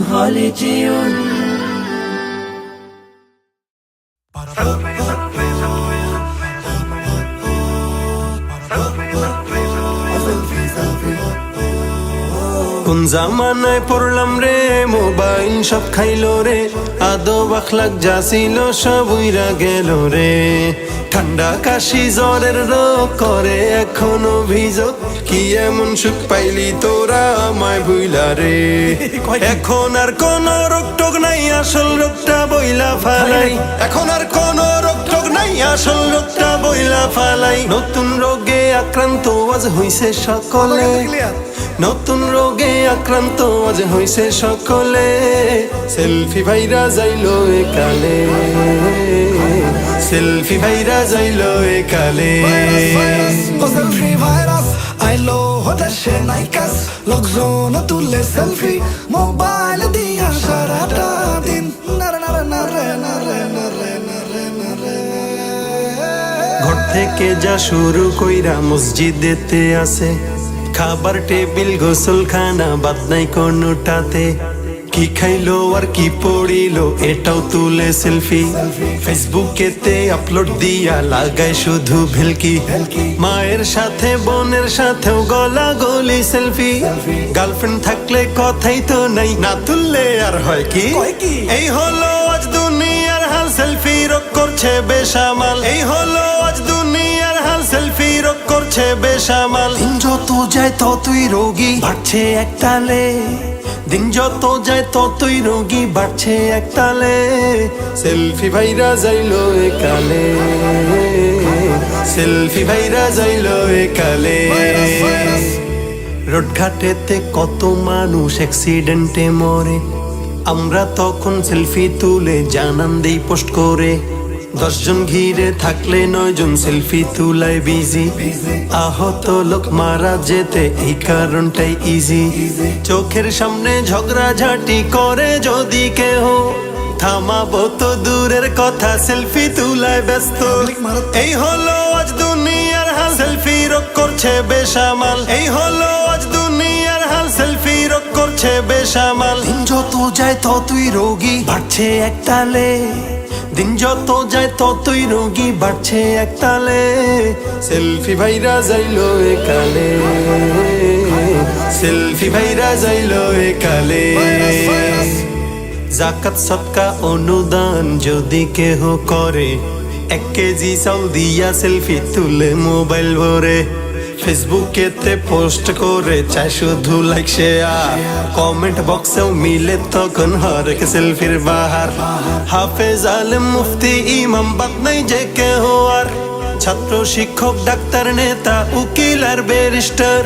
خالدون কোন জামানায় পড়লাম রে, মোবাইল সব খাইলো রে, আদব আখলাক যা ছিল সব উইরা গেল রে। ঠান্ডা কাশি জ্বরের রোগ করে এখন অভিযোগ, কি এমন সুখ পাইলি তোরা আমায় ভুইলা রে। এখন আর কোন রোগ টোগ নাই, আসল রোগটা বইলা ফালাই। এখন আর কোন রোগ টোগ নাই, আসল রোগটা বইলা ফালাই। নতুন রোগে আক্রান্ত আজ হইছে সকলে, নতুন রোগে আক্রান্ত আজ হইছে সকলে। সেলফি ভাইরা যাইলো একালে, সেলফি ভাইরা যাইলো একালে। সেলফি ভাইরাস আইলো হদেশে নাইকাস, লোকজন তুলে সেলফি মোবাইল দিয়া সারাটা দিন। নারে নারে নারে নারে নারে নারে নারে। ঘর থেকে যা শুরু কইরা মসজিদেতে আছে, খাবার টেবিল গোসলখানা বাদ নাই কোনোটাতে। কি খাইলো আর কি পড়িলো এটাও তুলে সেলফি, ফেসবুকেতে আপলোড দিয়া লাগায় শুধু ভেলকি। মায়ের সাথে বোনের সাথেও গলা গলি সেলফি, গার্লফ্রেন্ড থাকলে কথাই তো নাই, না তুললে আর হয় কি। এই হলো আজ দুনিয়ার হাল, সেলফি রোগ করছে বেসামাল। এই হলো আজ দুনিয়ার হাল, সেলফি রোগ করছে বেসামাল। দিন যত যায় ততই রোগী বাড়ছে একতালে, দিন যত যায় ততই রোগী বাড়ছে একতালে। সেলফি ভাইরা যাইলো একালে, সেলফি ভাইরা যাইলো একালে। রোডঘাটেতে কত মানুষ অ্যাক্সিডেন্টে মরে, আমরা তখন সেলফি তুলে জানান দেই পোস্ট করে। 10 জন ঘিরে থাকলে 9 জন সেলফি তুলায় বিজি। আহত লোক মারা যেতে এই কারণটাই ইজি। চোখের সামনে ঝগড়াঝাটি করে যদি কেহ, থামাবো তো দূরের কথা, সেলফি তুলায় ব্যস্ত। এই হলো আজ দুনিয়ার হাল, সেলফি রোগ করছে বেসামাল। এই হলো আজ দুনিয়ার হাল, সেলফি রোগ করছে বেসামাল। দিন যত যায় ততই রোগী বাড়ছে একতালে, দিন যত যায় ততই রোগী বাড়ছে একতালে। সেলফি ভাইরা যাইলো একালে, সেলফি ভাইরা যাইলো একালে। জাকাত সদকা অনুদান যদি কেহ করে, 1 কেজি চাউল দিয়া সেলফি তুলে মোবাইল ভরে। ফেসবুকেতে পোস্ট করে চাই শুধু লাইক শেয়ার, কমেন্ট বক্সেও মিলে তখন হরেক সেলফির বাহার। হাফেজ আলেম মুফতি ইমাম বাদ নাই যে কেহ আর, ছাত্র শিক্ষক ডাক্তার নেতা উকিল আর ব্যারিস্টার।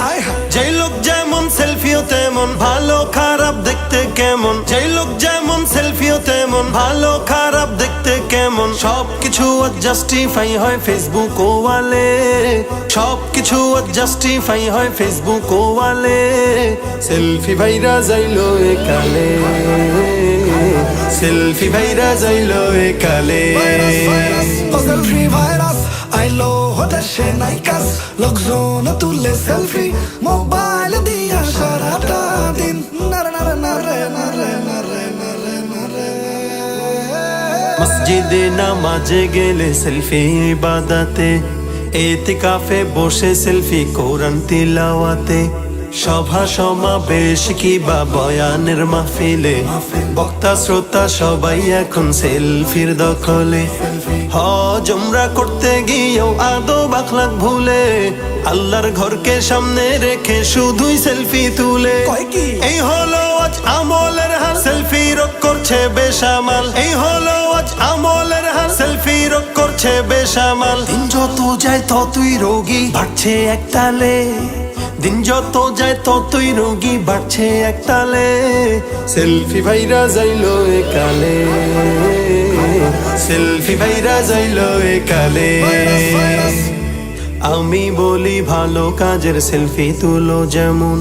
যেই লোক যেমন সেলফিও তেমন, ভালো খারাপ দেখতে কেমন। যেই লোক যেমন সেলফিও তেমন, ভালো খারাপ দেখতে কেমন। সবকিছু জাস্টিফাই হয় ফেসবুক ওয়ালে, সবকিছু জাস্টিফাই হয় ফেসবুক ওয়ালে। সেলফি ভাইরা যাইলো একালে, সেলফি ভাইরা যাইলো একালে। সেলফি ভাইরাস আইলো হদেশে নাইকাস, লোকজন তুলে সেলফি মোবাইল দিয়া সারাটা দিন। নারে নারে নারে নারে নারে নারে নারে। মসজিদে নামাজে গেলে সেলফি ইবাদতে, এতিকাফে বসে সেলফি কোরআন তিলাওয়াতে। সভা সমাবেশ কিবা বয়ানের মাহফিলে, বক্তা শ্রোতা সবাই এখন সেলফির দখলে। হজ উমরা করতে গিয়েও আদব আখলাক ভুলে, আল্লাহর ঘরকে সামনে রেখে শুধুই সেলফি তুলে। এই হলো আজ আমলের হাল, সেলফি রোগ করছে বেসামাল। এই হলো আজ আমলের হাল, সেলফি রোগ করছে বেসামাল। দিন যত যায় ততই রোগী বাড়ছে একতালে, দিন যত যায় ততই রোগী বাড়ছে একতালে। সেলফি ভাইরা যাইলো একালে, সেলফি ভাইরা যাইলো একালে। আমি বলি ভালো কাজের সেলফি তুলো যেমন,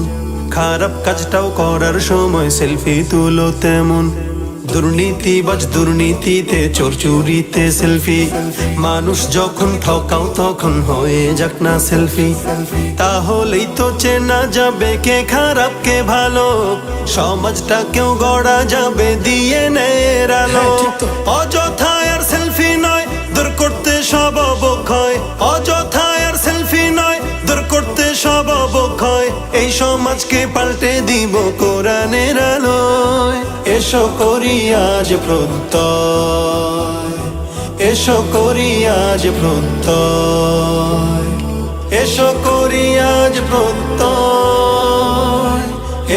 খারাপ কাজটাও করার সময় সেলফি তুলো তেমন। দুর্নীতিবাজ দুর্নীতিতে চোর চুরিতে সেলফি মানুষ যখন ঠকাও তখন হয়ে যাক না সেলফি তাহলেই তো চেনা যাবে কে খারাপ কে ভালো সমাজটা কেউ গড়া যাবে দিয়ে নের আলো অযথা আর সেলফি নয় দূর করতে সব অবক্ষয় অযথা আর সেলফি নয় দূর করতে সব অবক্ষয় এই সমাজকে পাল্টে দিব কোরআনের আলোয় এসো করি আজ প্রত্যয় এসো করি আজ প্রত্যয় এসো করি আজ প্রত্যয়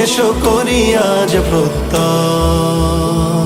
এসো করি আজ প্রত্যয়